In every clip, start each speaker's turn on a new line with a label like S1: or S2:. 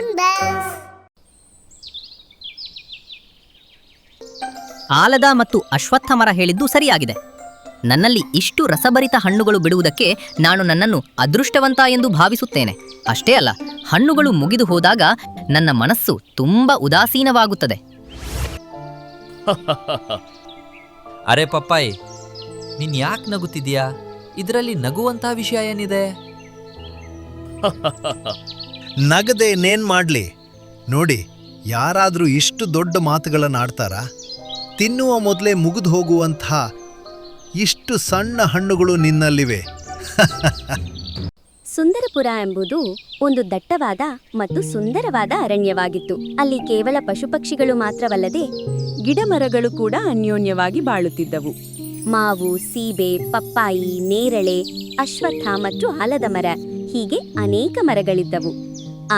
S1: Fun Bells.
S2: ಆಲದ ಮತ್ತು ಅಶ್ವತ್ಥ ಮರ ಹೇಳಿದ್ದು ಸರಿಯಾಗಿದೆ. ನನ್ನಲ್ಲಿ ಇಷ್ಟು ರಸಭರಿತ ಹಣ್ಣುಗಳು ಬಿಡುವುದಕ್ಕೆ ನಾನು ನನ್ನನ್ನು ಅದೃಷ್ಟವಂತ ಎಂದು ಭಾವಿಸುತ್ತೇನೆ. ಅಷ್ಟೇ ಅಲ್ಲ, ಹಣ್ಣುಗಳು ಮುಗಿದು ಹೋದಾಗ ನನ್ನ ಮನಸ್ಸು ತುಂಬ ಉದಾಸೀನವಾಗುತ್ತದೆ.
S3: ಅರೆ ಪಪ್ಪಾಯಿ, ನೀನ್ ಯಾಕೆ ನಗುತ್ತಿದ್ಯಾ? ಇದರಲ್ಲಿ ನಗುವಂತಹ ವಿಷಯ ಏನಿದೆ?
S4: ನಗದೆ ನೇನ್ ಮಾಡ್ಲಿ? ನೋಡಿ, ಯಾರಾದ್ರೂ ಇಷ್ಟು ದೊಡ್ಡ ಮಾತುಗಳನ್ನು ಆಡ್ತಾರಾ? ತಿನ್ನುವ ಮೊದಲೇ ಮುಗಿದು ಹೋಗುವಂಥ ಇಷ್ಟು ಸಣ್ಣ ಹಣ್ಣುಗಳು ನಿನ್ನಲ್ಲಿವೆ.
S5: ಸುಂದರಪುರ ಎಂಬುದು ಒಂದು ದಟ್ಟವಾದ ಮತ್ತು ಸುಂದರವಾದ ಅರಣ್ಯವಾಗಿತ್ತು. ಅಲ್ಲಿ ಕೇವಲ ಪಶುಪಕ್ಷಿಗಳು ಮಾತ್ರವಲ್ಲದೆ ಗಿಡಮರಗಳು ಕೂಡ ಅನ್ಯೋನ್ಯವಾಗಿ ಬಾಳುತ್ತಿದ್ದವು. ಮಾವು, ಸೀಬೆ, ಪಪ್ಪಾಯಿ, ನೇರಳೆ, ಅಶ್ವತ್ಥ ಮತ್ತು ಆಲದ ಮರ ಹೀಗೆ ಅನೇಕ ಮರಗಳಿದ್ದವು.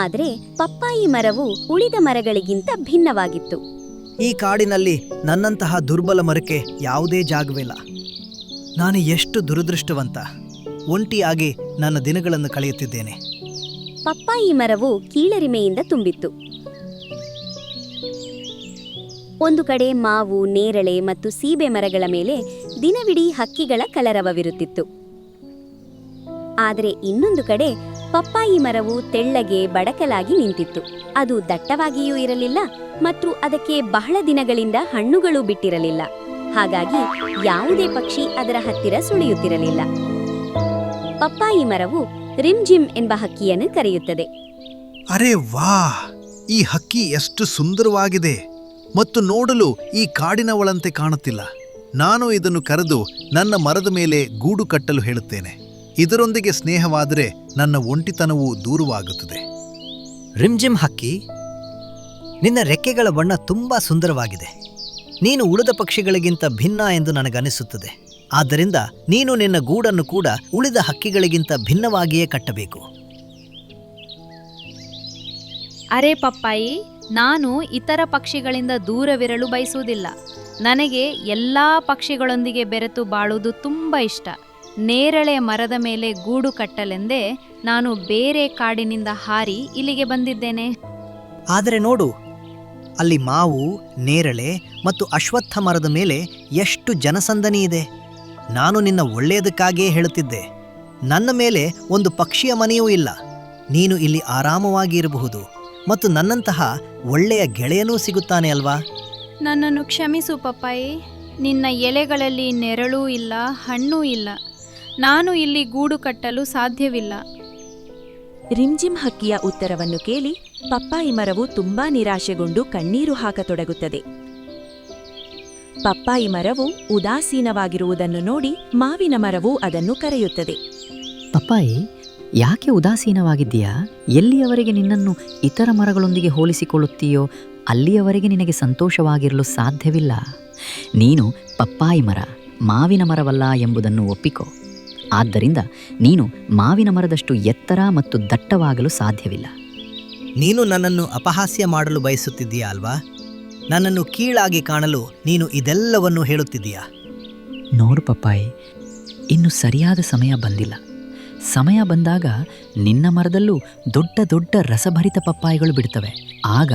S5: ಆದರೆ ಪಪ್ಪಾಯಿ ಮರವು ಉಳಿದ ಮರಗಳಿಗಿಂತ ಭಿನ್ನವಾಗಿತ್ತು.
S6: ಈ ಕಾಡಿನಲ್ಲಿ ನನ್ನಂತಹ ದುರ್ಬಲ ಮರಕ್ಕೆ ಯಾವುದೇ ಜಾಗವಿಲ್ಲ. ನಾನು ಎಷ್ಟು ದುರದೃಷ್ಟವಂತ. ಒಂಟಿಯಾಗಿ ನನ್ನ ದಿನಗಳನ್ನು ಕಳೆಯುತ್ತಿದ್ದೇನೆ.
S5: ಪಪ್ಪಾಯಿ ಮರವು ಕೀಳರಿಮೆಯಿಂದ ತುಂಬಿತ್ತು. ಒಂದು ಕಡೆ ಮಾವು, ನೇರಳೆ ಮತ್ತು ಸೀಬೆ ಮರಗಳ ಮೇಲೆ ದಿನವಿಡೀ ಹಕ್ಕಿಗಳ ಕಲರವವಿರುತ್ತಿತ್ತು. ಆದರೆ ಇನ್ನೊಂದು ಕಡೆ ಪಪ್ಪಾಯಿ ಮರವು ತೆಳ್ಳಗೆ ಬಡಕಲಾಗಿ ನಿಂತಿತ್ತು. ಅದು ದಟ್ಟವಾಗಿಯೂ ಇರಲಿಲ್ಲ ಮತ್ತು ಅದಕ್ಕೆ ಬಹಳ ದಿನಗಳಿಂದ ಹಣ್ಣುಗಳು ಬಿಟ್ಟಿರಲಿಲ್ಲ. ಹಾಗಾಗಿ ಯಾವುದೇ ಪಕ್ಷಿ ಅದರ ಹತ್ತಿರ ಸುಳಿಯುತ್ತಿರಲಿಲ್ಲ. ಪಪ್ಪಾಯಿ ಮರವು ರಿಮ್ಜಿಮ್ ಎಂಬ ಹಕ್ಕಿಯನ್ನು ಕರೆಯುತ್ತದೆ.
S4: ಅರೆ ವಾ, ಈ ಹಕ್ಕಿ ಎಷ್ಟು ಸುಂದರವಾಗಿದೆ ಮತ್ತು ನೋಡಲು ಈ ಕಾಡಿನವಳಂತೆ ಕಾಣುತ್ತಿಲ್ಲ. ನಾನು ಇದನ್ನು ಕರೆದು ನನ್ನ ಮರದ ಮೇಲೆ ಗೂಡು ಕಟ್ಟಲು ಹೇಳುತ್ತೇನೆ. ಇದರೊಂದಿಗೆ ಸ್ನೇಹವಾದರೆ ನನ್ನ ಒಂಟಿತನವು ದೂರವಾಗುತ್ತದೆ.
S6: ರಿಮ್ಜಿಮ್ ಹಕ್ಕಿ, ನಿನ್ನ ರೆಕ್ಕೆಗಳ ಬಣ್ಣ ತುಂಬಾ ಸುಂದರವಾಗಿದೆ. ನೀನು ಉಳಿದ ಪಕ್ಷಿಗಳಿಗಿಂತ ಭಿನ್ನ ಎಂದು ನನಗನಿಸುತ್ತದೆ. ಆದ್ದರಿಂದ ನೀನು ನಿನ್ನ ಗೂಡನ್ನು ಕೂಡ ಉಳಿದ ಹಕ್ಕಿಗಳಿಗಿಂತ ಭಿನ್ನವಾಗಿಯೇ ಕಟ್ಟಬೇಕು.
S7: ಅರೆ ಪಪ್ಪಾಯಿ, ನಾನು ಇತರ ಪಕ್ಷಿಗಳಿಂದ ದೂರವಿರಲು ಬಯಸುವುದಿಲ್ಲ. ನನಗೆ ಎಲ್ಲ ಪಕ್ಷಿಗಳೊಂದಿಗೆ ಬೆರೆತು ಬಾಳುವುದು ತುಂಬ ಇಷ್ಟ. ನೇರಳೆ ಮರದ ಮೇಲೆ ಗೂಡು ಕಟ್ಟಲೆಂದೇ ನಾನು ಬೇರೆ ಕಾಡಿನಿಂದ ಹಾರಿ ಇಲ್ಲಿಗೆ ಬಂದಿದ್ದೇನೆ.
S6: ಆದರೆ ನೋಡು, ಅಲ್ಲಿ ಮಾವು, ನೇರಳೆ ಮತ್ತು ಅಶ್ವತ್ಥ ಮರದ ಮೇಲೆ ಎಷ್ಟು ಜನಸಂದಣಿ ಇದೆ. ನಾನು ನಿನ್ನ ಒಳ್ಳೆಯದಕ್ಕಾಗಿಯೇ ಹೇಳುತ್ತಿದ್ದೆ. ನನ್ನ ಮೇಲೆ ಒಂದು ಪಕ್ಷಿಯ ಮನೆಯೂ ಇಲ್ಲ. ನೀನು ಇಲ್ಲಿ ಆರಾಮವಾಗಿ ಇರಬಹುದು ಮತ್ತು ನನ್ನಂತಹ ಒಳ್ಳೆಯ ಗೆಳೆಯನೂ ಸಿಗುತ್ತಾನೆ ಅಲ್ವಾ?
S7: ನನ್ನನ್ನು ಕ್ಷಮಿಸು ಪಪ್ಪಾಯಿ. ನಿನ್ನ ಎಲೆಗಳಲ್ಲಿ ನೆರಳೂ ಇಲ್ಲ, ಹಣ್ಣೂ ಇಲ್ಲ. ನಾನು ಇಲ್ಲಿ ಗೂಡು ಕಟ್ಟಲು ಸಾಧ್ಯವಿಲ್ಲ.
S8: ರಿಮ್ಜಿಮ್ ಹಕ್ಕಿಯ ಉತ್ತರವನ್ನು ಕೇಳಿ ಪಪ್ಪಾಯಿ ಮರವು ತುಂಬಾ ನಿರಾಶೆಗೊಂಡು ಕಣ್ಣೀರು ಹಾಕತೊಡಗುತ್ತದೆ. ಪಪ್ಪಾಯಿ ಮರವು ಉದಾಸೀನವಾಗಿರುವುದನ್ನು ನೋಡಿ ಮಾವಿನ ಮರವು ಅದನ್ನು ಕರೆಯುತ್ತದೆ.
S2: ಪಪ್ಪಾಯಿ, ಯಾಕೆ ಉದಾಸೀನವಾಗಿದ್ದೀಯಾ? ಎಲ್ಲಿಯವರೆಗೆ ನಿನ್ನನ್ನು ಇತರ ಮರಗಳೊಂದಿಗೆ ಹೋಲಿಸಿಕೊಳ್ಳುತ್ತೀಯೋ ಅಲ್ಲಿಯವರೆಗೆ ನಿನಗೆ ಸಂತೋಷವಾಗಿರಲು ಸಾಧ್ಯವಿಲ್ಲ. ನೀನು ಪಪ್ಪಾಯಿ ಮರ, ಮಾವಿನ ಮರವಲ್ಲ ಎಂಬುದನ್ನು ಒಪ್ಪಿಕೋ. ಆದ್ದರಿಂದ ನೀನು ಮಾವಿನ ಮರದಷ್ಟು ಎತ್ತರ ಮತ್ತು ದಟ್ಟವಾಗಲು ಸಾಧ್ಯವಿಲ್ಲ.
S6: ನೀನು ನನ್ನನ್ನು ಅಪಹಾಸ್ಯ ಮಾಡಲು ಬಯಸುತ್ತಿದ್ದೀಯಾ ಅಲ್ವಾ? ನನ್ನನ್ನು ಕೀಳಾಗಿ ಕಾಣಲು ನೀನು ಇದೆಲ್ಲವನ್ನೂ ಹೇಳುತ್ತಿದ್ದೀಯಾ?
S2: ನೋಡು ಪಪ್ಪಾಯಿ, ಇನ್ನು ಸರಿಯಾದ ಸಮಯ ಬಂದಿಲ್ಲ. ಸಮಯ ಬಂದಾಗ ನಿನ್ನ ಮರದಲ್ಲೂ ದೊಡ್ಡ ದೊಡ್ಡ ರಸಭರಿತ ಪಪ್ಪಾಯಿಗಳು ಬಿಡ್ತವೆ. ಆಗ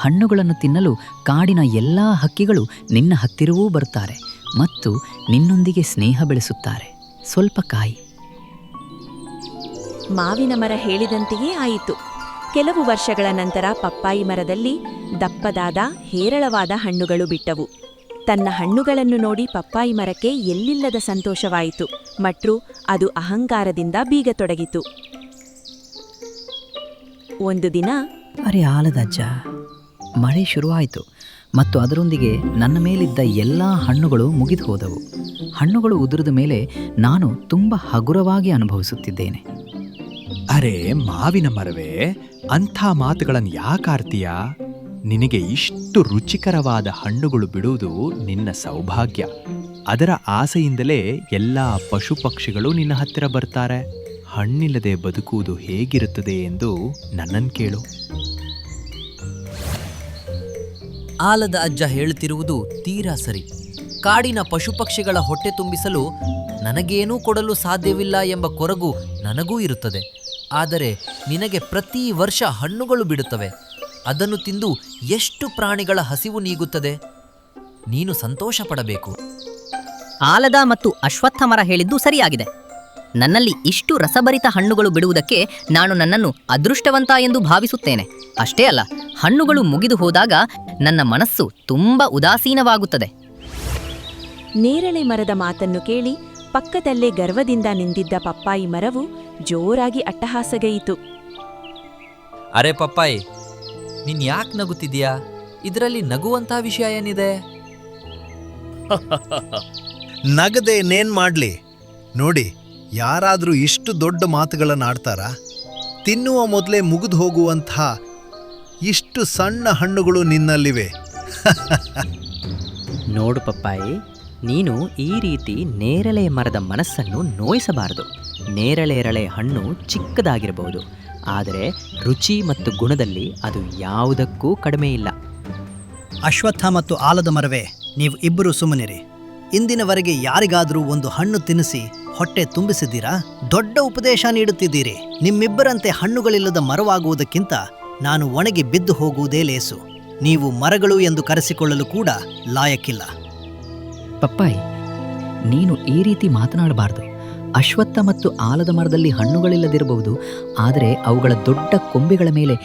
S2: ಹಣ್ಣುಗಳನ್ನು ತಿನ್ನಲು ಕಾಡಿನ ಎಲ್ಲ ಹಕ್ಕಿಗಳು ನಿನ್ನ ಹತ್ತಿರವೂ ಬರುತ್ತಾರೆ ಮತ್ತು ನಿನ್ನೊಂದಿಗೆ ಸ್ನೇಹ ಬೆಳೆಸುತ್ತಾರೆ. ಸ್ವಲ್ಪ ಕಾಯಿ.
S8: ಮಾವಿನ ಮರ ಹೇಳಿದಂತೆಯೇ ಆಯಿತು. ಕೆಲವು ವರ್ಷಗಳ ನಂತರ ಪಪ್ಪಾಯಿ ಮರದಲ್ಲಿ ದಪ್ಪದಾದ ಹೇರಳವಾದ ಹಣ್ಣುಗಳು ಬಿಟ್ಟವು. ತನ್ನ ಹಣ್ಣುಗಳನ್ನು ನೋಡಿ ಪಪ್ಪಾಯಿ ಮರಕ್ಕೆ ಎಲ್ಲಿಲ್ಲದ ಸಂತೋಷವಾಯಿತು ಮತ್ತು ಅದು ಅಹಂಕಾರದಿಂದ ಬೀಗತೊಡಗಿತು. ಒಂದು ದಿನ,
S2: ಅರೆ ಆಲದಜ್ಜ, ಮಳೆ ಶುರುವಾಯಿತು ಮತ್ತು ಅದರೊಂದಿಗೆ ನನ್ನ ಮೇಲಿದ್ದ ಎಲ್ಲ ಹಣ್ಣುಗಳು ಮುಗಿದು ಹೋದವು. ಹಣ್ಣುಗಳು ಉದುರಿದ ಮೇಲೆ ನಾನು ತುಂಬ ಹಗುರವಾಗಿ ಅನುಭವಿಸುತ್ತಿದ್ದೇನೆ.
S9: ಅರೆ ಮಾವಿನ ಮರವೇ, ಅಂಥ ಮಾತುಗಳನ್ನು ಯಾಕಾರ್ತೀಯಾ? ನಿನಗೆ ಇಷ್ಟು ರುಚಿಕರವಾದ ಹಣ್ಣುಗಳು ಬಿಡುವುದು ನಿನ್ನ ಸೌಭಾಗ್ಯ. ಅದರ ಆಸೆಯಿಂದಲೇ ಎಲ್ಲ ಪಶು ಪಕ್ಷಿಗಳು ನಿನ್ನ ಹತ್ತಿರ ಬರ್ತಾರೆ. ಹಣ್ಣಿಲ್ಲದೆ ಬದುಕುವುದು ಹೇಗಿರುತ್ತದೆ ಎಂದು ನನ್ನನ್ನು ಕೇಳು.
S3: ಆಲದ ಅಜ್ಜ ಹೇಳುತ್ತಿರುವುದು ತೀರಾ ಸರಿ. ಕಾಡಿನ ಪಶುಪಕ್ಷಿಗಳ ಹೊಟ್ಟೆ ತುಂಬಿಸಲು ನನಗೇನೂ ಕೊಡಲು ಸಾಧ್ಯವಿಲ್ಲ ಎಂಬ ಕೊರಗು ನನಗೂ ಇರುತ್ತದೆ. ಆದರೆ ನಿನಗೆ ಪ್ರತಿ ವರ್ಷ ಹಣ್ಣುಗಳು ಬಿಡುತ್ತವೆ. ಅದನ್ನು ತಿಂದು ಎಷ್ಟು ಪ್ರಾಣಿಗಳ ಹಸಿವು ನೀಗುತ್ತದೆ. ನೀನು ಸಂತೋಷ ಪಡಬೇಕು.
S1: ಆಲದ ಮತ್ತು ಅಶ್ವತ್ಥ ಮರ ಹೇಳಿದ್ದು ಸರಿಯಾಗಿದೆ. ನನ್ನಲ್ಲಿ ಇಷ್ಟು ರಸಭರಿತ ಹಣ್ಣುಗಳು ಬಿಡುವುದಕ್ಕೆ ನಾನು ನನ್ನನ್ನು ಅದೃಷ್ಟವಂತ ಎಂದು ಭಾವಿಸುತ್ತೇನೆ. ಅಷ್ಟೇ ಅಲ್ಲ, ಹಣ್ಣುಗಳು ಮುಗಿದು ಹೋದಾಗ ನನ್ನ ಮನಸ್ಸು ತುಂಬ ಉದಾಸೀನವಾಗುತ್ತದೆ.
S8: ನೇರಳೆ ಮರದ ಮಾತನ್ನು ಕೇಳಿ ಪಕ್ಕದಲ್ಲೇ ಗರ್ವದಿಂದ ನಿಂತಿದ್ದ ಪಪ್ಪಾಯಿ ಮರವು ಜೋರಾಗಿ ಅಟ್ಟಹಾಸಗೈಯಿತು.
S3: ಅರೆ ಪಪ್ಪಾಯಿ, ನೀನ್ ಯಾಕೆ ನಗುತ್ತಿದ್ಯಾ? ಇದರಲ್ಲಿ ನಗುವಂತ ವಿಷಯ ಏನಿದೆ?
S4: ನಗದೆ ನೇನ್ ಮಾಡ್ಲಿ? ನೋಡಿ, ಯಾರಾದ್ರೂ ಇಷ್ಟು ದೊಡ್ಡ ಮಾತುಗಳನ್ನಾಡ್ತಾರಾ? ತಿನ್ನುವ ಮೊದಲೇ ಮುಗಿದು ಹೋಗುವಂಥ ಇಷ್ಟು ಸಣ್ಣ ಹಣ್ಣುಗಳು ನಿನ್ನಲ್ಲಿವೆ.
S2: ನೋಡು ಪಪ್ಪಾಯಿ, ನೀನು ಈ ರೀತಿ ನೇರಳೆ ಮರದ ಮನಸ್ಸನ್ನು ನೋಯಿಸಬಾರದು. ನೇರಳೆರಳೆ ಹಣ್ಣು ಚಿಕ್ಕದಾಗಿರಬಹುದು, ಆದರೆ ರುಚಿ ಮತ್ತು ಗುಣದಲ್ಲಿ ಅದು ಯಾವುದಕ್ಕೂ ಕಡಿಮೆ ಇಲ್ಲ.
S6: ಅಶ್ವತ್ಥ ಮತ್ತು ಆಲದ ಮರವೇ, ನೀವು ಇಬ್ಬರು ಸುಮ್ಮನಿರಿ. ಇಂದಿನವರೆಗೆ ಯಾರಿಗಾದರೂ ಒಂದು ಹಣ್ಣು ತಿನ್ನಿಸಿ ಹೊಟ್ಟೆ ತುಂಬಿಸಿದ್ದೀರಾ? ದೊಡ್ಡ ಉಪದೇಶ ನೀಡುತ್ತಿದ್ದೀರಿ. ನಿಮ್ಮಿಬ್ಬರಂತೆ ಹಣ್ಣುಗಳಿಲ್ಲದ ಮರವಾಗುವುದಕ್ಕಿಂತ ನಾನು ಒಣಗಿ ಬಿದ್ದು ಹೋಗುವುದೇ ಲೇಸು. ನೀವು ಮರಗಳು ಎಂದು ಕರೆಸಿಕೊಳ್ಳಲು ಕೂಡ ಲಾಯಕ್ಕಿಲ್ಲ.
S2: ಪಪ್ಪಾಯಿ, ನೀನು ಈ ರೀತಿ ಮಾತನಾಡಬಾರ್ದು. ಅಶ್ವತ್ಥ ಮತ್ತು ಆಲದ ಮರದಲ್ಲಿ ಹಣ್ಣುಗಳಿಲ್ಲದಿರಬಹುದು, ಆದರೆ ಅವುಗಳ ದೊಡ್ಡ ಕೊಂಬೆಗಳ ಮೇಲೆ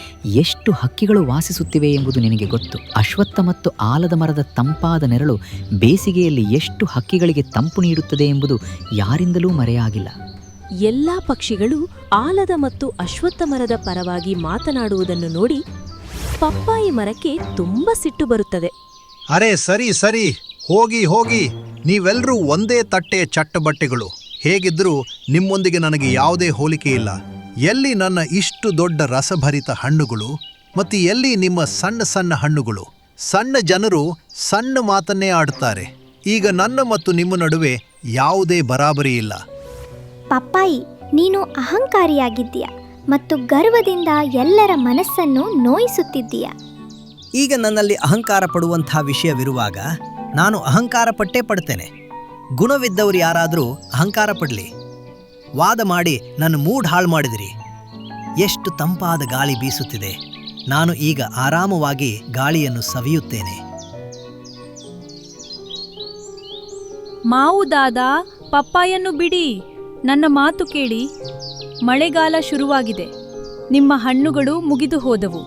S2: ಎಷ್ಟು ಹಕ್ಕಿಗಳು ವಾಸಿಸುತ್ತಿವೆ ಎಂಬುದು ನಿನಗೆ ಗೊತ್ತು. ಅಶ್ವತ್ಥ ಮತ್ತು ಆಲದ ಮರದ ತಂಪಾದ ನೆರಳು ಬೇಸಿಗೆಯಲ್ಲಿ ಎಷ್ಟು ಹಕ್ಕಿಗಳಿಗೆ ತಂಪು ನೀಡುತ್ತದೆ ಎಂಬುದು ಯಾರಿಂದಲೂ ಮರೆಯಾಗಿಲ್ಲ.
S8: ಎಲ್ಲಾ ಪಕ್ಷಿಗಳು ಆಲದ ಮತ್ತು ಅಶ್ವತ್ಥ ಮರದ ಪರವಾಗಿ ಮಾತನಾಡುವುದನ್ನು ನೋಡಿ ಪಪ್ಪಾಯಿ ಮರಕ್ಕೆ ತುಂಬಾ ಸಿಟ್ಟು ಬರುತ್ತದೆ.
S4: ಅರೆ ಸರಿ ಸರಿ, ಹೋಗಿ ಹೋಗಿ, ನೀವೆಲ್ಲರೂ ಒಂದೇ ತಟ್ಟೆಯ ಚಟ್ಟಬಟ್ಟೆಗಳು. ಹೇಗಿದ್ರೂ ನಿಮ್ಮೊಂದಿಗೆ ನನಗೆ ಯಾವುದೇ ಹೋಲಿಕೆ ಇಲ್ಲ. ಎಲ್ಲಿ ನನ್ನ ಇಷ್ಟು ದೊಡ್ಡ ರಸಭರಿತ ಹಣ್ಣುಗಳು ಮತ್ತು ಎಲ್ಲಿ ನಿಮ್ಮ ಸಣ್ಣ ಸಣ್ಣ ಹಣ್ಣುಗಳು? ಸಣ್ಣ ಜನರು ಸಣ್ಣ ಮಾತನ್ನೇ ಆಡುತ್ತಾರೆ. ಈಗ ನನ್ನ ಮತ್ತು ನಿಮ್ಮ ನಡುವೆ ಯಾವುದೇ ಬರಾಬರಿ ಇಲ್ಲ.
S10: ಪಪ್ಪಾಯಿ, ನೀನು ಅಹಂಕಾರಿಯಾಗಿದ್ದೀಯ ಮತ್ತು ಗರ್ವದಿಂದ ಎಲ್ಲರ ಮನಸ್ಸನ್ನು ನೋಯಿಸುತ್ತಿದ್ದೀಯ.
S6: ಈಗ ನನ್ನಲ್ಲಿ ಅಹಂಕಾರ ಪಡುವಂಥ ವಿಷಯವಿರುವಾಗ ನಾನು ಅಹಂಕಾರ ಪಟ್ಟೇ ಪಡ್ತೇನೆ. ಗುಣವಿದ್ದವರು ಯಾರಾದರೂ ಅಹಂಕಾರ ಪಡಲಿ. ವಾದ ಮಾಡಿ ನನ್ನ ಮೂಡ್ ಹಾಳು ಮಾಡಿದಿರಿ. ಎಷ್ಟು ತಂಪಾದ ಗಾಳಿ ಬೀಸುತ್ತಿದೆ. ನಾನು ಈಗ ಆರಾಮವಾಗಿ ಗಾಳಿಯನ್ನು ಸವಿಯುತ್ತೇನೆ.
S7: ಮಾವು ದಾದಾ, ಪಪ್ಪಾಯನ್ನು ಬಿಡಿ. ನನ್ನ ಮಾತು ಕೇಳಿ. ಮಳೆಗಾಲ ಶುರುವಾಗಿದೆ. ನಿಮ್ಮ ಹಣ್ಣುಗಳು ಮುಗಿದು ಹೋದವು.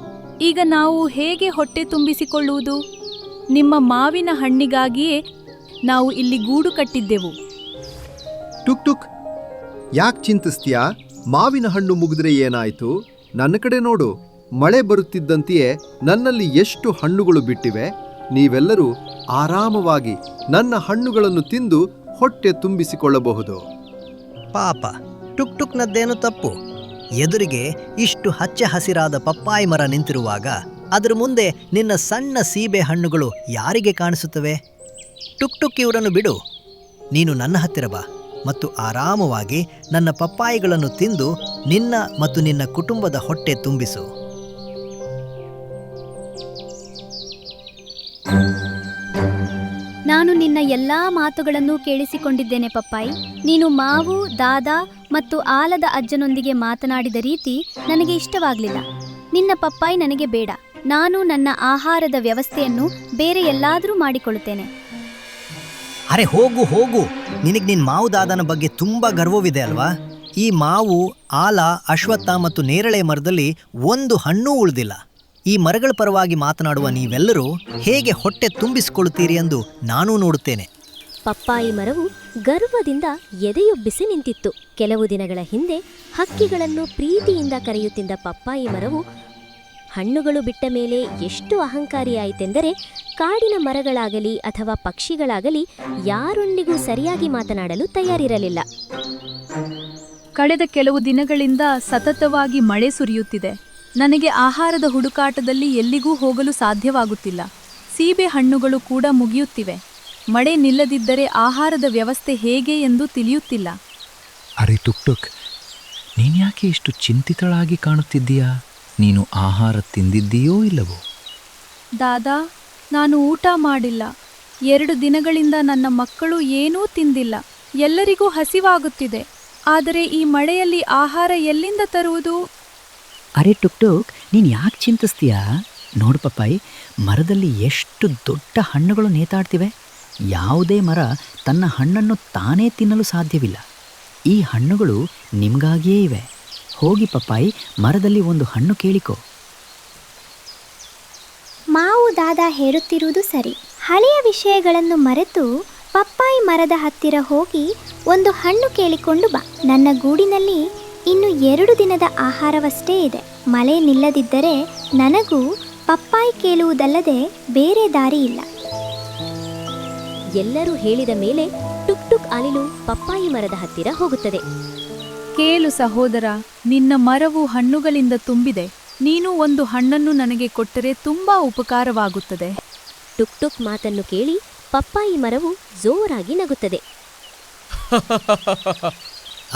S7: ಈಗ ನಾವು ಹೇಗೆ ಹೊಟ್ಟೆ ತುಂಬಿಸಿಕೊಳ್ಳುವುದು? ನಿಮ್ಮ ಮಾವಿನ ಹಣ್ಣಿಗಾಗಿಯೇ ನಾವು ಇಲ್ಲಿ ಗೂಡು ಕಟ್ಟಿದ್ದೆವು.
S11: ಟುಕ್ ಟುಕ್, ಯಾಕೆ ಚಿಂತಿಸ್ತೀಯಾ? ಮಾವಿನ ಹಣ್ಣು ಮುಗಿದ್ರೆ ಏನಾಯ್ತು? ನನ್ನ ಕಡೆ ನೋಡು. ಮಳೆ ಬರುತ್ತಿದ್ದಂತೆಯೇ ನನ್ನಲ್ಲಿ ಎಷ್ಟು ಹಣ್ಣುಗಳು ಬಿಟ್ಟಿವೆ. ನೀವೆಲ್ಲರೂ ಆರಾಮವಾಗಿ ನನ್ನ ಹಣ್ಣುಗಳನ್ನು ತಿಂದು ಹೊಟ್ಟೆ ತುಂಬಿಸಿಕೊಳ್ಳಬಹುದು.
S6: ಪಾಪ, ಟುಕ್ ಟುಕ್ನದ್ದೇನು ತಪ್ಪು? ಎದುರಿಗೆ ಇಷ್ಟು ಹಚ್ಚ ಹಸಿರಾದ ಪಪ್ಪಾಯಿ ಮರ ನಿಂತಿರುವಾಗ ಅದರ ಮುಂದೆ ನಿನ್ನ ಸಣ್ಣ ಸೀಬೆ ಹಣ್ಣುಗಳು ಯಾರಿಗೆ ಕಾಣಿಸುತ್ತವೆ? ಟುಕ್ ಟುಕ್, ಇವರನ್ನು ಬಿಡು. ನೀನು ನನ್ನ ಹತ್ತಿರ ಬಾ ಮತ್ತು ಆರಾಮವಾಗಿ ನನ್ನ ಪಪ್ಪಾಯಿಗಳನ್ನು ತಿಂದು ನಿನ್ನ ಮತ್ತು ನಿನ್ನ ಕುಟುಂಬದ ಹೊಟ್ಟೆ ತುಂಬಿಸು.
S10: ನಾನು ನಿನ್ನ ಎಲ್ಲಾ ಮಾತುಗಳನ್ನು ಕೇಳಿಸಿಕೊಂಡಿದ್ದೇನೆ ಪಪ್ಪಾಯಿ. ನೀನು ಮಾವು, ದಾದಾ ಮತ್ತು ಆಲದ ಅಜ್ಜನೊಂದಿಗೆ ಮಾತನಾಡಿದ ರೀತಿ ನನಗೆ ಇಷ್ಟವಾಗಲಿಲ್ಲ. ನಿನ್ನ ಪಪ್ಪಾಯಿ ನನಗೆ ಬೇಡ. ನಾನು ನನ್ನ ಆಹಾರದ ವ್ಯವಸ್ಥೆಯನ್ನು ಬೇರೆ ಎಲ್ಲಾದರೂ ಮಾಡಿಕೊಳ್ಳುತ್ತೇನೆ.
S6: ಅರೆ ಹೋಗು ಹೋಗು, ನಿನಗೆ ನಿನ್ನ ಮಾವು ದಾದನ ಬಗ್ಗೆ ತುಂಬ ಗರ್ವವಿದೆ ಅಲ್ವಾ? ಈ ಮಾವು, ಆಲ, ಅಶ್ವತ್ಥ ಮತ್ತು ನೇರಳೆ ಮರದಲ್ಲಿ ಒಂದು ಹಣ್ಣೂ ಉಳಿದಿಲ್ಲ. ಈ ಮರಗಳ ಪರವಾಗಿ ಮಾತನಾಡುವ ನೀವೆಲ್ಲರೂ ಹೇಗೆ ಹೊಟ್ಟೆ ತುಂಬಿಸಿಕೊಳ್ಳುತ್ತೀರಿ ಎಂದು ನಾನೂ ನೋಡುತ್ತೇನೆ.
S5: ಪಪ್ಪಾಯಿ ಮರವು ಗರ್ವದಿಂದ ಎದೆಯೊಬ್ಬಿಸಿ ನಿಂತಿತ್ತು. ಕೆಲವು ದಿನಗಳ ಹಿಂದೆ ಹಕ್ಕಿಗಳನ್ನು ಪ್ರೀತಿಯಿಂದ ಕರೆಯುತ್ತಿದ್ದ ಪಪ್ಪಾಯಿ ಮರವು ಹಣ್ಣುಗಳು ಬಿಟ್ಟ ಮೇಲೆ ಎಷ್ಟು ಅಹಂಕಾರಿಯಾಯಿತೆಂದರೆ ಕಾಡಿನ ಮರಗಳಾಗಲಿ ಅಥವಾ ಪಕ್ಷಿಗಳಾಗಲಿ ಯಾರೊಂದಿಗೂ ಸರಿಯಾಗಿ ಮಾತನಾಡಲು ತಯಾರಿರಲಿಲ್ಲ.
S7: ಕಳೆದ ಕೆಲವು ದಿನಗಳಿಂದ ಸತತವಾಗಿ ಮಳೆ ಸುರಿಯುತ್ತಿದೆ. ನನಗೆ ಆಹಾರದ ಹುಡುಕಾಟದಲ್ಲಿ ಎಲ್ಲಿಗೂ ಹೋಗಲು ಸಾಧ್ಯವಾಗುತ್ತಿಲ್ಲ. ಸೀಬೆ ಹಣ್ಣುಗಳು ಕೂಡ ಮುಗಿಯುತ್ತಿವೆ. ಮಳೆ ನಿಲ್ಲದಿದ್ದರೆ ಆಹಾರದ ವ್ಯವಸ್ಥೆ ಹೇಗೆ ಎಂದು ತಿಳಿಯುತ್ತಿಲ್ಲ.
S9: ಅರೆ ಟುಕ್ ಟುಕ್, ನೀನ್ಯಾಕೆ ಇಷ್ಟು ಚಿಂತಿತಳಾಗಿ ಕಾಣುತ್ತಿದ್ದೀಯಾ? ನೀನು ಆಹಾರ ತಿಂದಿದ್ದೀಯೋ ಇಲ್ಲವೋ?
S7: ದಾದಾ, ನಾನು ಊಟ ಮಾಡಿಲ್ಲ. 2 ದಿನಗಳಿಂದ ನನ್ನ ಮಕ್ಕಳು ಏನೂ ತಿಂದಿಲ್ಲ. ಎಲ್ಲರಿಗೂ ಹಸಿವಾಗುತ್ತಿದೆ. ಆದರೆ ಈ ಮಳೆಯಲ್ಲಿ ಆಹಾರ ಎಲ್ಲಿಂದ ತರುವುದು?
S2: ಅರೆ ಟುಕ್ ಟುಕ್, ನೀನು ಯಾಕೆ ಚಿಂತಿಸ್ತೀಯಾ? ನೋಡು ಪಪ್ಪಾಯಿ, ಮರದಲ್ಲಿ ಎಷ್ಟು ದೊಡ್ಡ ಹಣ್ಣುಗಳು ನೇತಾಡ್ತಿವೆ. ಯಾವುದೇ ಮರ ತನ್ನ ಹಣ್ಣನ್ನು ತಾನೇ ತಿನ್ನಲು ಸಾಧ್ಯವಿಲ್ಲ. ಈ ಹಣ್ಣುಗಳು ನಿಮಗಾಗಿಯೇ ಇವೆ. ಹೋಗಿ ಪಪ್ಪಾಯಿ, ಮರದಲ್ಲಿ ಒಂದು ಹಣ್ಣು ಕೇಳಿಕೋ.
S10: ಮಾವು ದಾದಾ ಹೇಳುತ್ತಿರುವುದು ಸರಿ. ಹಳೆಯ ವಿಷಯಗಳನ್ನು ಮರೆತು ಪಪ್ಪಾಯಿ ಮರದ ಹತ್ತಿರ ಹೋಗಿ ಒಂದು ಹಣ್ಣು ಕೇಳಿಕೊಂಡು ಬಾ. ನನ್ನ ಗೂಡಿನಲ್ಲಿ ಇನ್ನು 2 ದಿನದ ಆಹಾರವಷ್ಟೇ ಇದೆ. ಮಳೆ ನಿಲ್ಲದಿದ್ದರೆ ನನಗೂ ಪಪ್ಪಾಯಿ ಕೇಳುವುದಲ್ಲದೆ ಬೇರೆ ದಾರಿ ಇಲ್ಲ.
S5: ಎಲ್ಲರೂ ಹೇಳಿದ ಮೇಲೆ ಟುಕ್ ಟುಕ್ ಅಳಿಲು ಪಪ್ಪಾಯಿ ಮರದ ಹತ್ತಿರ ಹೋಗುತ್ತದೆ.
S7: ಕೇಳು ಸಹೋದರ, ನಿನ್ನ ಮರವು ಹಣ್ಣುಗಳಿಂದ ತುಂಬಿದೆ. ನೀನು ಒಂದು ಹಣ್ಣನ್ನು ನನಗೆ ಕೊಟ್ಟರೆ ತುಂಬಾ ಉಪಕಾರವಾಗುತ್ತದೆ.
S5: ಟುಕ್ ಟುಕ್ ಮಾತನ್ನು ಕೇಳಿ ಪಪ್ಪಾಯಿ ಮರವು ಜೋರಾಗಿ ನಗುತ್ತದೆ.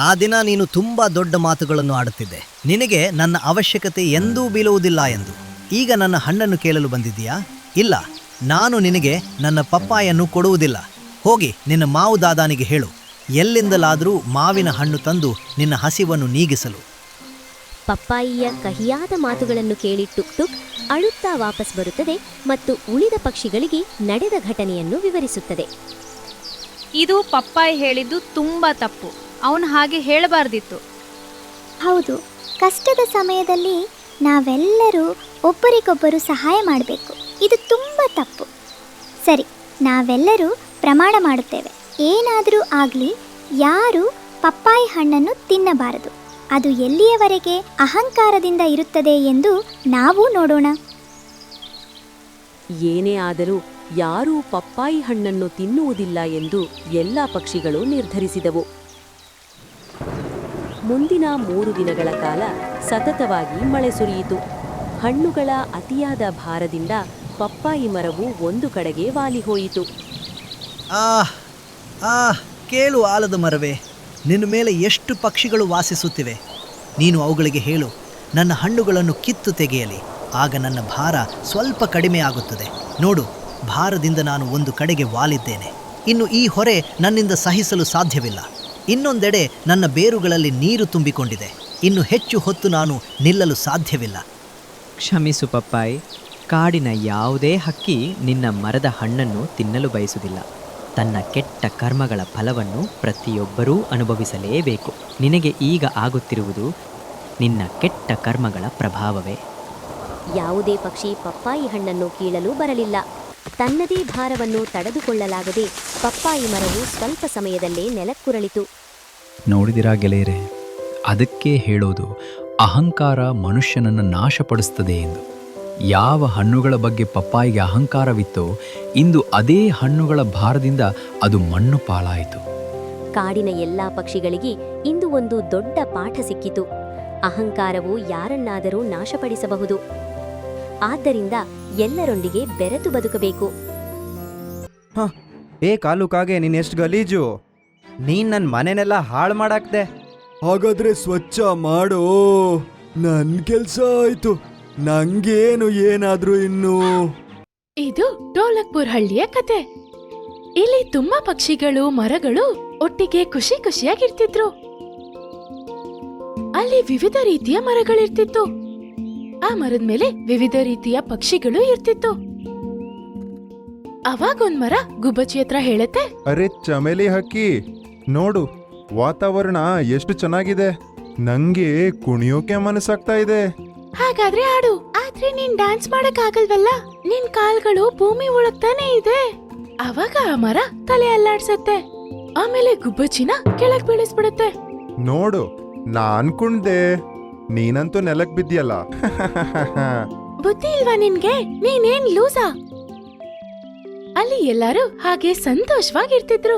S6: ಆ ದಿನ ನೀನು ತುಂಬಾ ದೊಡ್ಡ ಮಾತುಗಳನ್ನು ಆಡುತ್ತಿದ್ದೆ. ನಿನಗೆ ನನ್ನ ಅವಶ್ಯಕತೆ ಎಂದೂ ಬೀಳುವುದಿಲ್ಲ ಎಂದು. ಈಗ ನನ್ನ ಹಣ್ಣನ್ನು ಕೇಳಲು ಬಂದಿದ್ದೀಯಾ? ಇಲ್ಲ, ನಾನು ನಿನಗೆ ನನ್ನ ಪಪ್ಪಾಯನ್ನು ಕೊಡುವುದಿಲ್ಲ. ಹೋಗಿ ನಿನ್ನ ಮಾವು ದಾದಾನಿಗೆ ಹೇಳು, ಎಲ್ಲಿಂದಲಾದರೂ ಮಾವಿನ ಹಣ್ಣು ತಂದು ನಿನ್ನ ಹಸಿವನ್ನು ನೀಗಿಸಲು.
S5: ಪಪ್ಪಾಯಿಯ ಕಹಿಯಾದ ಮಾತುಗಳನ್ನು ಕೇಳಿ ಟುಕ್ ಟುಕ್ ಅಳುತ್ತಾ ವಾಪಸ್ ಬರುತ್ತದೆ ಮತ್ತು ಉಳಿದ ಪಕ್ಷಿಗಳಿಗೆ ನಡೆದ ಘಟನೆಯನ್ನು ವಿವರಿಸುತ್ತದೆ.
S7: ಇದು ಪಪ್ಪಾಯಿ ಹೇಳಿದ್ದು ತುಂಬಾ ತಪ್ಪು. ಅವನು ಹಾಗೆ ಹೇಳಬಾರ್ದಿತ್ತು.
S10: ಹೌದು, ಕಷ್ಟದ ಸಮಯದಲ್ಲಿ ನಾವೆಲ್ಲರೂ ಒಬ್ಬರಿಗೊಬ್ಬರು ಸಹಾಯ ಮಾಡಬೇಕು. ಇದು ತುಂಬ ತಪ್ಪು. ಸರಿ, ನಾವೆಲ್ಲರೂ ಪ್ರಮಾಣ ಮಾಡುತ್ತೇವೆ, ಏನಾದರೂ ಆಗಲಿ ಯಾರು ಪಪ್ಪಾಯಿ ಹಣ್ಣನ್ನು ತಿನ್ನಬಾರದು. ಅದು ಎಲ್ಲಿಯವರೆಗೆ ಅಹಂಕಾರದಿಂದ ಇರುತ್ತದೆ ಎಂದು ನಾವು ನೋಡೋಣ.
S8: ಏನೇ ಆದರೂ ಯಾರೂ ಪಪ್ಪಾಯಿ ಹಣ್ಣನ್ನು ತಿನ್ನುವುದಿಲ್ಲ ಎಂದು ಎಲ್ಲ ಪಕ್ಷಿಗಳು ನಿರ್ಧರಿಸಿದವು. ಮುಂದಿನ 3 ದಿನಗಳ ಕಾಲ ಸತತವಾಗಿ ಮಳೆ ಸುರಿಯಿತು. ಹಣ್ಣುಗಳ ಅತಿಯಾದ ಭಾರದಿಂದ ಪಪ್ಪಾಯಿ ಮರವು ಒಂದು ಕಡೆಗೆ ವಾಲಿಹೋಯಿತು.
S6: ಕೇಳು ಆಲದ ಮರವೇ, ನಿನ್ನ ಮೇಲೆ ಎಷ್ಟು ಪಕ್ಷಿಗಳು ವಾಸಿಸುತ್ತಿವೆ. ನೀನು ಅವುಗಳಿಗೆ ಹೇಳು, ನನ್ನ ಹಣ್ಣುಗಳನ್ನು ಕಿತ್ತು ತೆಗೆಯಲಿ. ಆಗ ನನ್ನ ಭಾರ ಸ್ವಲ್ಪ ಕಡಿಮೆ ಆಗುತ್ತದೆ. ನೋಡು, ಭಾರದಿಂದ ನಾನು ಒಂದು ಕಡೆಗೆ ವಾಲಿದ್ದೇನೆ. ಇನ್ನು ಈ ಹೊರೆ ನನ್ನಿಂದ ಸಹಿಸಲು ಸಾಧ್ಯವಿಲ್ಲ. ಇನ್ನೊಂದೆಡೆ ನನ್ನ ಬೇರುಗಳಲ್ಲಿ ನೀರು ತುಂಬಿಕೊಂಡಿದೆ. ಇನ್ನು ಹೆಚ್ಚು ಹೊತ್ತು ನಾನು ನಿಲ್ಲಲು ಸಾಧ್ಯವಿಲ್ಲ.
S2: ಕ್ಷಮಿಸು ಪಪ್ಪಾಯಿ, ಕಾಡಿನ ಯಾವುದೇ ಹಕ್ಕಿ ನಿನ್ನ ಮರದ ಹಣ್ಣನ್ನು ತಿನ್ನಲು ಬಯಸುವುದಿಲ್ಲ. ತನ್ನ ಕೆಟ್ಟ ಕರ್ಮಗಳ ಫಲವನ್ನು ಪ್ರತಿಯೊಬ್ಬರೂ ಅನುಭವಿಸಲೇಬೇಕು. ನಿನಗೆ ಈಗ ಆಗುತ್ತಿರುವುದು ನಿನ್ನ ಕೆಟ್ಟ ಕರ್ಮಗಳ ಪ್ರಭಾವವೇ.
S5: ಯಾವುದೇ ಪಕ್ಷಿ ಪಪ್ಪಾಯಿ ಹಣ್ಣನ್ನು ಕೀಳಲು ಬರಲಿಲ್ಲ. ತನ್ನದೇ ಭಾರವನ್ನು ತಡೆದುಕೊಳ್ಳಲಾಗದೆ ಪಪ್ಪಾಯಿ ಮರವು ಸ್ವಲ್ಪ ಸಮಯದಲ್ಲೇ ನೆಲಕ್ಕುರಳಿತು.
S9: ನೋಡಿದಿರಾ ಗೆಳೆಯರೆ, ಅದಕ್ಕೆ ಹೇಳೋದು ಅಹಂಕಾರ ಮನುಷ್ಯನನ್ನು ನಾಶಪಡಿಸ್ತದೆ ಎಂದು. ಯಾವ ಹಣ್ಣುಗಳ ಬಗ್ಗೆ ಪಪ್ಪಾಯಿಗೆ ಅಹಂಕಾರವಿತ್ತೋ ಇಂದು ಅದೇ ಹಣ್ಣುಗಳ ಭಾರದಿಂದ ಅದು ಮಣ್ಣು ಪಾಲಾಯಿತು.
S5: ಕಾಡಿನ ಎಲ್ಲಾ ಪಕ್ಷಿಗಳಿಗೆ ಇಂದು ಒಂದು ದೊಡ್ಡ ಪಾಠ ಸಿಕ್ಕಿತು. ಅಹಂಕಾರವು ಯಾರನ್ನಾದರೂ ನಾಶಪಡಿಸಬಹುದು. ಆದ್ದರಿಂದ ಎಲ್ಲರೊಂದಿಗೆ ಬೆರೆತು ಬದುಕಬೇಕು.
S12: ಏ ಕಾಲು ಕಾಗೆ, ನೀನ್ ಎಷ್ಟು ಗಲೀಜು! ನೀನ್ ನನ್ನ ಮನೆನೆಲ್ಲ ಹಾಳು ಮಾಡಾಕ್ದೆ.
S11: ಹಾಗಾದ್ರೆ ಸ್ವಚ್ಛ ಮಾಡೋ. ನನ್ ಕೆಲ್ಸ ಆಯ್ತು. ನಂಗೇನು ಏನಾದ್ರೂ ಇನ್ನು.
S13: ಇದು ಢೋಲಕ್ಪುರ್ ಹಳ್ಳಿಯ ಕತೆ. ಇಲ್ಲಿ ತುಂಬಾ ಪಕ್ಷಿಗಳು, ಮರಗಳು ಒಟ್ಟಿಗೆ ಖುಷಿ ಖುಷಿಯಾಗಿರ್ತಿದ್ರು. ಅಲ್ಲಿ ವಿವಿಧ ರೀತಿಯ ಮರಗಳಿರ್ತಿತ್ತು. ಆ ಮರದ ಮೇಲೆ ವಿವಿಧ ರೀತಿಯ ಪಕ್ಷಿಗಳು ಇರ್ತಿತ್ತು. ಅವಾಗೊಂದ್ ಮರ ಗುಬ್ಬಚ್ಚಿ ಹತ್ರ ಹೇಳುತ್ತೆ,
S14: ಅರೆ ಚಮೇಲಿ ಹಕ್ಕಿ, ನೋಡು ವಾತಾವರಣ ಎಷ್ಟು ಚೆನ್ನಾಗಿದೆ. ನಂಗೆ ಕುಣಿಯೋಕೆ ಮನಸ್ಸಾಗ್ತಾ ಇದೆ.
S13: ಹಾಗಾದ್ರೆ ಆಡು. ಆದ್ರೆ ನೀನ್ ಡ್ಯಾನ್ಸ್ ಮಾಡಕ್ ಆಗಲ್ವಲ್ಲ, ನಿನ್ ಕಾಲ್ಗಳು ಭೂಮಿ ಒಳಗ್ತಾನೆ ಇದೆ. ಅವಾಗ ಆ ಮರ ತಲೆ ಅಲ್ಲಾಡ್ಸತ್ತೆ. ಆಮೇಲೆ ಗುಬ್ಬಚ್ಚಿನ ಕೆಳಗ್ ಬೀಳಿಸ್ಬಿಡುತ್ತೆ.
S14: ನೋಡು, ನಾನ್ ಕುಣ್ದೆ, ನೀನಂತೂ ನೆಲಕ್ ಬಿದ್ಯಲ್ಲ.
S13: ಬುದ್ಧಿ ಇಲ್ವಾ ನಿನ್ಗೆ? ನೀನೇನ್ ಲೂಸಾ? ಅಲ್ಲಿ ಎಲ್ಲರೂ ಹಾಗೆ ಸಂತೋಷವಾಗಿರ್ತಿದ್ರು.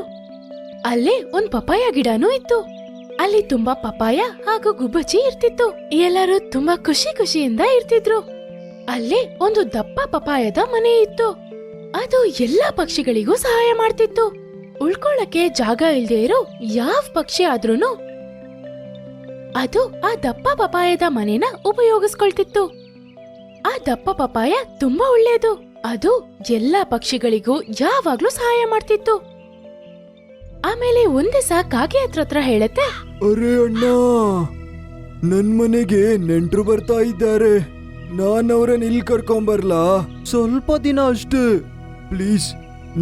S13: ಅಲ್ಲೇ ಒಂದ್ ಪಪಾಯ ಗಿಡನೂ ಇತ್ತು. ಅಲ್ಲಿ ತುಂಬಾ ಪಪಾಯ ಹಾಗೂ ಗುಬ್ಬಚ್ಚಿ ಇರ್ತಿತ್ತು. ಎಲ್ಲರೂ ತುಂಬಾ ಖುಷಿ ಖುಷಿಯಿಂದ ಇರ್ತಿದ್ರು. ಅಲ್ಲಿ ಒಂದು ದಪ್ಪ ಪಪಾಯದ ಮನೆ ಇತ್ತು. ಅದು ಎಲ್ಲಾ ಪಕ್ಷಿಗಳಿಗೂ ಸಹಾಯ ಮಾಡ್ತಿತ್ತು. ಉಳ್ಕೊಳ್ಳಕ್ಕೆ ಜಾಗ ಇಲ್ದೇ ಇರೋ ಯಾವ ಪಕ್ಷಿ ಆದ್ರೂನು ಅದು ಆ ದಪ್ಪ ಪಪಾಯದ ಮನೆನ ಉಪಯೋಗಿಸ್ಕೊಳ್ತಿತ್ತು. ಆ ದಪ್ಪ ಪಪಾಯ ತುಂಬಾ ಒಳ್ಳೇದು. ಅದು ಎಲ್ಲಾ ಪಕ್ಷಿಗಳಿಗೂ ಯಾವಾಗ್ಲೂ ಸಹಾಯ ಮಾಡ್ತಿತ್ತು. ಆಮೇಲೆ ಒಂದಿವಸ ಕಾಗೆ ಹತ್ರ ಹೇಳತ್ತೆ,
S11: ಅರೆ ಅಣ್ಣ, ನನ್ ಮನೆಗೆ ನೆಂಟ್ರು ಬರ್ತಾ ಇದ್ದಾರೆ. ನಾನವ್ರನ್ನ ಇಲ್ಲಿ ಕರ್ಕೊಂಬರ್ಲಾ? ಸ್ವಲ್ಪ ದಿನ ಅಷ್ಟೇ. ಪ್ಲೀಸ್,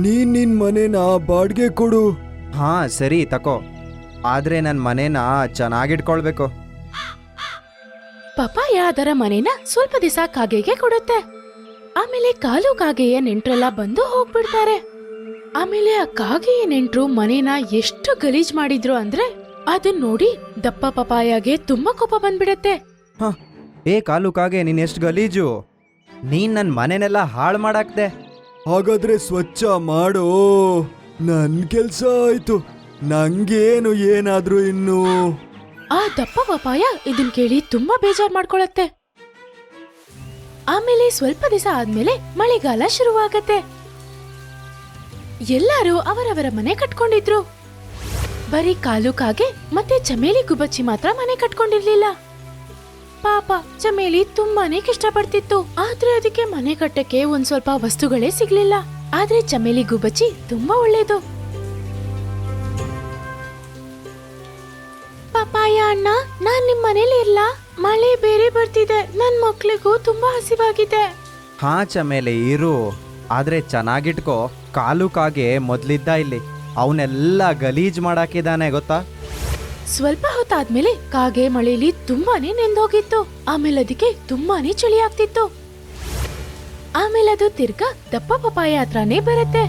S11: ನೀನ್ ನಿನ್ ಮನೆನ ಬಾಡ್ಗೆ ಕೊಡು.
S12: ಹಾ ಸರಿ ತಕೋ, ಆದ್ರೆ ನನ್ನ ಮನೇನ ಚೆನ್ನಾಗಿಟ್ಕೊಳ್ಬೇಕು.
S13: ಪಪಾಯ ಅದರ ಮನೆನ ಸ್ವಲ್ಪ ದಿವಸ ಕಾಗೆಗೆ ಕೊಡುತ್ತೆ. ಆಮೇಲೆ ಕಾಲು ಕಾಗೆಯ ನೆಂಟ್ರೆಲ್ಲ ಬಂದು ಹೋಗ್ಬಿಡ್ತಾರೆ. ಆಮೇಲೆ ಆ ಕಾಗೆಯ ನೆಂಟ್ರು ಮನೇನ ಎಷ್ಟು ಗಲೀಜ್ ಮಾಡಿದ್ರು ಅಂದ್ರೆ ಅದನ್ ನೋಡಿ ದಪ್ಪ ಪಪಾಯಗೆ ತುಂಬಾ ಕೋಪ ಬಂದ್ಬಿಡತ್ತೆ.
S12: ಏ ಕಾಲು ಕಾಗೆ, ನೀನ್ ಎಷ್ಟು ಗಲೀಜು! ನೀನ್ ನನ್ನ ಮನೆನೆಲ್ಲ ಹಾಳು ಮಾಡಾಕ್ದೆ.
S11: ಹಾಗಾದ್ರೆ ಸ್ವಚ್ಛ ಮಾಡೋ. ನನ್ ಕೆಲ್ಸ ಆಯ್ತು. ನಂಗೇನು ಏನಾದ್ರೂ ಇನ್ನು.
S13: ಆ ದಪ್ಪ ಪಪಾಯ ಇದನ್ ಕೇಳಿ ತುಂಬಾ ಬೇಜಾರ್ ಮಾಡ್ಕೊಳತ್ತೆ. ಆಮೇಲೆ ಸ್ವಲ್ಪ ದಿವಸ ಆದ್ಮೇಲೆ ಮಳೆಗಾಲ ಶುರುವಾಗತ್ತೆ. ಎಲ್ಲರೂ ಅವರವರ ಮನೆ ಕಟ್ಕೊಂಡಿದ್ರು. ಬರೀ ಕಾಲು ಕಾಗೆ ಮತ್ತೆ ಚಮೇಲಿ ಗುಬ್ಬಚ್ಚಿ ಮಾತ್ರ ಮನೆ ಕಟ್ಕೊಂಡಿರ್ಲಿಲ್ಲ. ಪಾಪ ಚಮೇಲಿ ತುಂಬಾನೇ ಕಷ್ಟಪಡ್ತಿತ್ತು, ಆದ್ರೆ ಅದಕ್ಕೆ ಮನೆ ಕಟ್ಟಕ್ಕೆ ಒಂದ್ ಸ್ವಲ್ಪ ವಸ್ತುಗಳೇ ಸಿಗ್ಲಿಲ್ಲ. ಆದ್ರೆ ಚಮೇಲಿ ಗುಬ್ಬಚ್ಚಿ ತುಂಬಾ ಒಳ್ಳೇದು. ಪಪಾಯ ಅಣ್ಣ, ನಾನ್ ನಿಮ್ ಮನೇಲಿ ಇರ್ಲಾ? ಮಳೆ ಬೇರೆ ಬರ್ತಿದೆ, ನನ್ ಮಕ್ಳಿಗೂ ತುಂಬಾ ಹಸಿವಾಗಿದೆ.
S12: ಹಾ ಚಮೇಲಿ ಇರು, ಆದ್ರೆ ಚೆನ್ನಾಗಿಟ್ಕೋ. ಕಾಲು ಕಾಗೆ ಮೊದ್ಲಿದ್ದ ಇಲ್ಲಿ, ಅವನೆಲ್ಲ ಗಲೀಜ್ ಮಾಡಾಕಿದಾನೆ ಗೊತ್ತಾ?
S13: ಸ್ವಲ್ಪ ಹೊತ್ತಾದ್ಮೇಲೆ ಕಾಗೆ ಮಳೆಯಲ್ಲಿ ತುಂಬಾನೇ ನೆಂದೋಗಿತ್ತು. ಆಮೇಲೆ ಅದಕ್ಕೆ ತುಂಬಾನೇ ಚಳಿ ಆಗ್ತಿತ್ತು. ಆಮೇಲೆ ಅದು ತಿರ್ಗಾ ದಪ್ಪ ಪಪಾಯ ಹತ್ರನೇ ಬರುತ್ತೆ.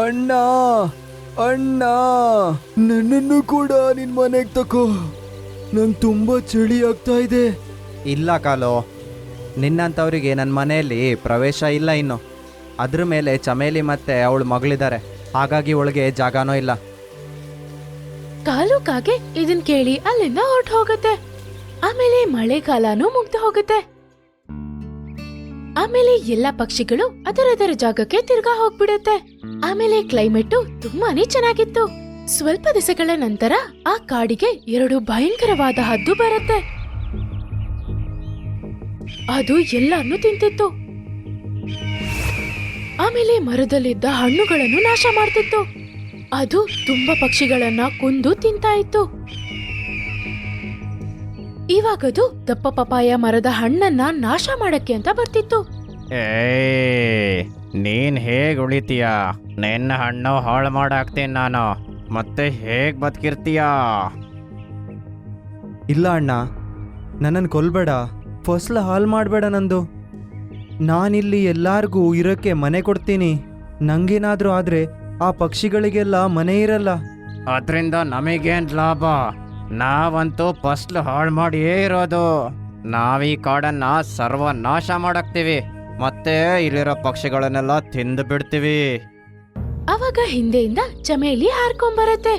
S11: ಅಣ್ಣ ಅಣ್ಣ, ನನ್ನನ್ನು ಕೂಡ ನಿನ್ ಮನೆಗ್ ತಕೋ. ನಂಗ್ ತುಂಬಾ ಚಳಿ ಆಗ್ತಾ ಇದೆ.
S12: ಇಲ್ಲ ಕಾಲು, ನಿನ್ನಂಥವ್ರಿಗೆ ನನ್ನ ಮನೆಯಲ್ಲಿ ಪ್ರವೇಶ ಇಲ್ಲ ಇನ್ನು. ಅದ್ರ ಮೇಲೆ ಚಮೇಲಿ ಮತ್ತೆ ಅವಳು ಮಗಳಿದ್ದಾರೆ, ಹಾಗಾಗಿ ಒಳಗೆ ಜಾಗನೂ ಇಲ್ಲ.
S13: ಕಾಲು ಕಾಗೆ ಇದನ್ ಕೇಳಿ ಅಲ್ಲಿಂದ ಹೊರಟು ಹೋಗುತ್ತೆ. ಆಮೇಲೆ ಮಳೆಗಾಲನೂ ಮುಗ್ದು ಹೋಗುತ್ತೆ. ಆಮೇಲೆ ಎಲ್ಲಾ ಪಕ್ಷಿಗಳು ಅದರದರ ಜಾಗಕ್ಕೆ ತಿರ್ಗಾ ಹೋಗ್ಬಿಡುತ್ತೆ. ಆಮೇಲೆ ಕ್ಲೈಮೇಟ್ ತುಂಬಾನೇ ಚೆನ್ನಾಗಿತ್ತು. ಸ್ವಲ್ಪ ದಿವಸಗಳ ನಂತರ ಆ ಕಾಡಿಗೆ 2 ಭಯಂಕರವಾದ ಹದ್ದು ಬರುತ್ತೆ. ಅದು ಎಲ್ಲಾರ್ನೂ ತಿಂತಿತ್ತು. ಆಮೇಲೆ ಮರದಲ್ಲಿದ್ದ ಹಣ್ಣುಗಳನ್ನು ನಾಶ ಮಾಡ್ತಿತ್ತು. ಅದು ತುಂಬಾ ಪಕ್ಷಿಗಳನ್ನ ಕೊಂದು ತಿಂತಾ ಇತ್ತು. ಇವಾಗದು ದಪ್ಪ ಪಪಾಯ ಮರದ ಹಣ್ಣನ್ನ ನಾಶ ಮಾಡಕ್ಕೆ ಅಂತ ಬರ್ತಿತ್ತು.
S15: ನೀನ್ ಹೇಗ್ ಉಳಿತೀಯ? ನಿನ್ನ ಹಣ್ಣು ಹಾಳು ಮಾಡಾಕ್ತೀನಿ ನಾನು, ಮತ್ತೆ ಹೇಗ್ ಬದುಕಿರ್ತೀಯ?
S12: ಇಲ್ಲ ಅಣ್ಣ, ನನ್ನನ್ನು ಕೊಲ್ಬೇಡ, ಫಸಲು ಹಾಳು ಮಾಡಬೇಡ ನಂದು. ನಾನಿಲ್ಲಿ ಎಲ್ಲಾರ್ಗೂ ಇರೋಕ್ಕೆ ಮನೆ ಕೊಡ್ತೀನಿ. ನಂಗೇನಾದ್ರೂ ಆದ್ರೆ ಆ ಪಕ್ಷಿಗಳಿಗೆಲ್ಲ ಮನೆ ಇರಲ್ಲ.
S15: ಅದರಿಂದ ನಮಗೇನ್ ಲಾಭ? ನಾವಂತೂ ಫಸಲು ಹಾಳು ಮಾಡಿಯೇ ಇರೋದು. ನಾವೀ ಕಾಡನ್ನ ಸರ್ವನಾಶ ಮಾಡಾಕ್ತೀವಿ, ಮತ್ತೆ ಇಲ್ಲಿರೋ ಪಕ್ಷಿಗಳನ್ನೆಲ್ಲ ತಿಂದು ಬಿಡ್ತೀವಿ.
S13: ಅವಾಗ ಹಿಂದೆಯಿಂದ ಚಮೇಲಿ ಹಾರ್ಕೊಂಬರತ್ತೆ.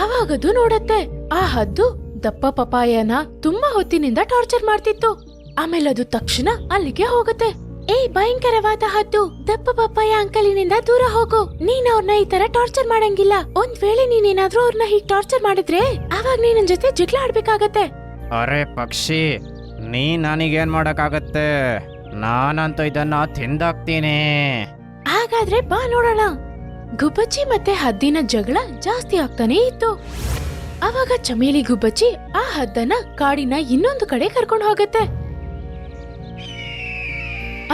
S13: ಅವಾಗದು ನೋಡತ್ತೆ ಆ ಹದ್ದು ದಪ್ಪ ಪಪಾಯನ ತುಂಬಾ ಹೊತ್ತಿನಿಂದ ಟಾರ್ಚರ್ ಮಾಡ್ತಿತ್ತು. ಆಮೇಲೆ ಅದು ತಕ್ಷಣ ಅಲ್ಲಿಗೆ ಹೋಗುತ್ತೆ. ಏ ಭಯಂಕರವಾದ ಹದ್ದು, ದಪ್ಪ ಪಪ್ಪಾಯ ಅಂಕಲಿನಿಂದ ದೂರ ಹೋಗು. ನೀನ್ ಅವ್ರನ್ನ ಈ ತರ ಟಾರ್ಚರ್ ಮಾಡಂಗಿಲ್ಲ. ಒಂದ್ ವೇಳೆ ನೀನೇನಾದ್ರೂ ಅವ್ರನ್ನ ಹೀಗ್ ಟಾರ್ಚರ್ ಮಾಡಿದ್ರೆ ಅವಾಗ ನೀನ್ ನನ್ ಜೊತೆ ಜಗಳ ಆಡ್ಬೇಕಾಗತ್ತೆ.
S15: ಅರೆ ಪಕ್ಷಿ, ನೀ ನನಗೇನ್ ಮಾಡಕ್ಕಾಗತ್ತೆ? ನಾನಂತೂ ಇದನ್ನ ತಿಂದಾಕ್ತೀನಿ.
S13: ಹಾಗಾದ್ರೆ ಬಾ ನೋಡೋಣ. ಗುಬ್ಬಚ್ಚಿ ಮತ್ತೆ ಹದ್ದಿನ ಜಗಳ ಜಾಸ್ತಿ ಆಗ್ತಾನೆ ಇತ್ತು. ಅವಾಗ ಚಮೇಲಿ ಗುಬ್ಬಚ್ಚಿ ಆ ಹದ್ದನ್ನ ಕಾಡಿನ ಇನ್ನೊಂದು ಕಡೆ ಕರ್ಕೊಂಡು ಹೋಗತ್ತೆ.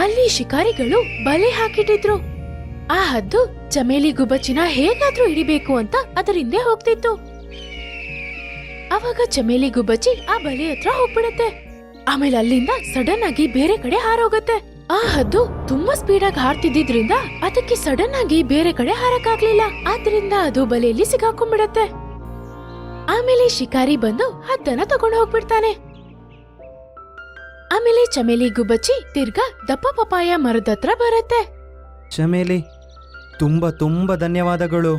S13: ಅಲ್ಲಿ ಶಿಕಾರಿಗಳು ಬಲೆ ಹಾಕಿಟ್ಟಿದ್ರು. ಆ ಹದ್ದು ಚಮೇಲಿ ಗುಬ್ಬಚ್ಚಿನ ಹೇಗಾದ್ರೂ ಹಿಡಿಬೇಕು ಅಂತ ಅದರ ಹಿಂದೆ ಹೋಗ್ತಿತ್ತು. ಅವಾಗ ಚಮೇಲಿ ಗುಬ್ಬಚ್ಚಿ ಆ ಬಲೆ ಹತ್ರ ಹೋಗ್ಬಿಡತ್ತೆ. ಆಮೇಲೆ ಅಲ್ಲಿಂದ ಸಡನ್ ಆಗಿ ಬೇರೆ ಕಡೆ ಹಾರೋಗತ್ತೆ. ಆ ಹದ್ದು ತುಂಬಾ ಸ್ಪೀಡಾಗಿ ಹಾರ್ತಿದ್ದಿದ್ರಿಂದ ಅದಕ್ಕೆ ಸಡನ್ ಆಗಿ ಬೇರೆ ಕಡೆ ಹಾರಕ್ಕಾಗ್ಲಿಲ್ಲ. ಆದ್ರಿಂದ ಅದು ಬಲೆಯಲ್ಲಿ ಸಿಗಾಕೊಂಡ್ಬಿಡತ್ತೆ. ಆಮೇಲೆ ಶಿಕಾರಿ ಬಂದು ಹದ್ದನ್ನ ತಗೊಂಡು ಹೋಗ್ಬಿಡ್ತಾನೆ. ಆಮೇಲೆ ಚಮೇಲಿ ಗುಬ್ಬಚ್ಚಿ ತಿರ್ಗಾ ದಪ್ಪ ಪಪಾಯ ಮರದ ಹತ್ರ ಬರತ್ತೆ.
S12: ಚಮೇಲಿ, ತುಂಬಾ ತುಂಬಾ ಧನ್ಯವಾದಗಳು.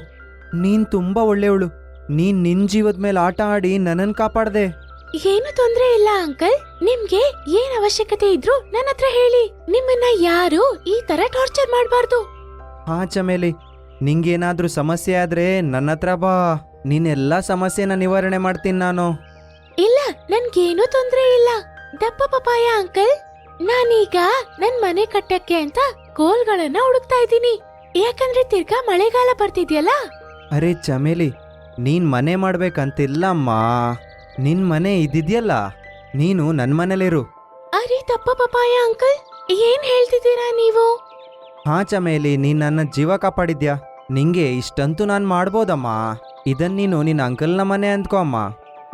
S12: ನೀನ್ ತುಂಬಾ ಒಳ್ಳೆಯವಳು. ನೀನ್ ನಿನ್ ಜೀವದ ಮೇಲೆ ಆಟ ಆಡಿ ನನ್ನನ್ ಕಾಪಾಡ್ದೆ.
S13: ಏನು ತೊಂದ್ರೆ ಇಲ್ಲ ಅಂಕಲ್. ನಿಮ್ಗೆ ಏನ್ ಅವಶ್ಯಕತೆ ಇದ್ರು ನನ್ನ ಹತ್ರ ಹೇಳಿ. ನಿಮ್ಮನ್ನ ಯಾರು ಈ ತರ ಟಾರ್ಚರ್ ಮಾಡ್ಬಾರ್ದು.
S12: ಹಾ ಚಮೇಲಿ, ನಿಂಗೇನಾದ್ರೂ ಸಮಸ್ಯೆ ಆದ್ರೆ ನನ್ನ ಹತ್ರ ಬಾ. ನೀನೆಲ್ಲಾ ಸಮಸ್ಯೆನ ನಿವಾರಣೆ ಮಾಡ್ತೀನಿ ನಾನು.
S13: ಇಲ್ಲ, ನನ್ಗೇನು ತೊಂದ್ರೆ ಇಲ್ಲ. ದಪ್ಪ ಪಪಾಯ ಅಂಕಲ್, ನಾನೀಗ ನನ್ ಮನೆ ಕಟ್ಟಕ್ಕೆ ಅಂತ ಕೋಲ್ಗಳನ್ನ ಹುಡುಕ್ತಾ ಇದ್ದೀನಿ. ಯಾಕಂದ್ರೆ ತಿರ್ಗಾ ಮಳೆಗಾಲ ಬರ್ತಿದ್ಯಲ್ಲ.
S12: ಅರೆ ಚಮೇಲಿ, ನೀನ್ ಮನೆ ಮಾಡ್ಬೇಕಂತಿಲ್ಲಮ್ಮ. ನಿನ್ ಮನೆ ಇದಿದ್ಯಲ್ಲ, ನೀನು ನನ್ನ ಮನೇಲಿರು.
S13: ಅರೆ ತಪ್ಪ ಪಪಾಯ ಅಂಕಲ್, ಏನ್ ಹೇಳ್ತಿದ್ದೀರಾ ನೀವು?
S12: ಹಾ ಚಮೇಲಿ, ನೀನ್ ನನ್ನ ಜೀವ ಕಾಪಾಡಿದ್ಯಾ. ನಿಂಗೆ ಇಷ್ಟಂತೂ ನಾನು ಮಾಡ್ಬೋದಮ್ಮ. ಇದನ್ ನೀನು ನಿನ್ನ ಅಂಕಲ್ನ ಮನೆ ಅಂದ್ಕೋ ಅಮ್ಮ.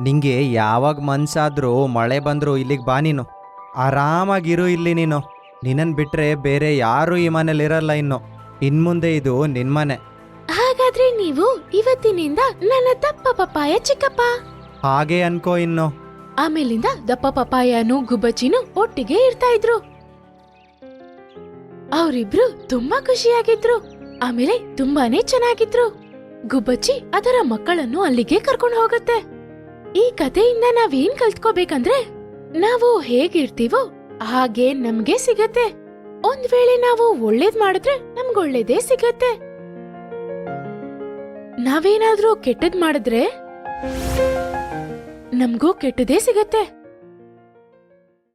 S12: ನಿಂಗೆ ಯಾವಾಗ ಮನ್ಸಾದ್ರೂ ಮಳೆ ಬಂದ್ರು ಇಲ್ಲಿಗೆ ಬಾ, ನೀನು ಆರಾಮಾಗಿರು ಇಲ್ಲಿ. ನೀನು ನಿನ್ನನ್ ಬಿಟ್ರೆ ಬೇರೆ ಯಾರು ಈ ಮನೇಲಿರಲ್ಲ. ಇನ್ಮುಂದೆ ಇದು ನಿನ್ ಮನೆ.
S13: ಹಾಗಾದ್ರೆ ನೀವು ಇವತ್ತಿನಿಂದ ನನ್ನ ದಪ್ಪ ಪಪಾಯ ಚಿಕ್ಕಪ್ಪ.
S12: ಹಾಗೆ ಅನ್ಕೋ. ಇನ್ನು
S13: ಆಮೇಲಿಂದ ದಪ್ಪ ಪಪಾಯನು ಗುಬ್ಬಚ್ಚಿನೂ ಒಟ್ಟಿಗೆ ಇರ್ತಾ ಇದ್ರು. ಅವರಿಬ್ರು ತುಂಬಾ ಖುಷಿಯಾಗಿದ್ರು. ಆಮೇಲೆ ತುಂಬಾನೇ ಚೆನ್ನಾಗಿದ್ರು. ಗುಬ್ಬಚ್ಚಿ ಅದರ ಮಕ್ಕಳನ್ನು ಅಲ್ಲಿಗೆ ಕರ್ಕೊಂಡು ಹೋಗುತ್ತೆ. ಈ ಕಥೆಯಿಂದ ನಾವೇನ್ ಕಲ್ತ್ಕೋಬೇಕಂದ್ರೆ, ನಾವು ಹೇಗಿರ್ತೀವೋ ಹಾಗೆ ನಮ್ಗೆ ಸಿಗತ್ತೆ. ಒಂದ್ ವೇಳೆ ನಾವು ಒಳ್ಳೇದ್ ಮಾಡಿದ್ರೆ ನಮ್ಗೊಳ್ಳೇದೇ ಸಿಗತ್ತೆ. ನಾವೇನಾದ್ರೂ ಕೆಟ್ಟದ್ ಮಾಡಿದ್ರೆ ನಮ್ಗೂ ಕೆಟ್ಟದೇ ಸಿಗತ್ತೆ.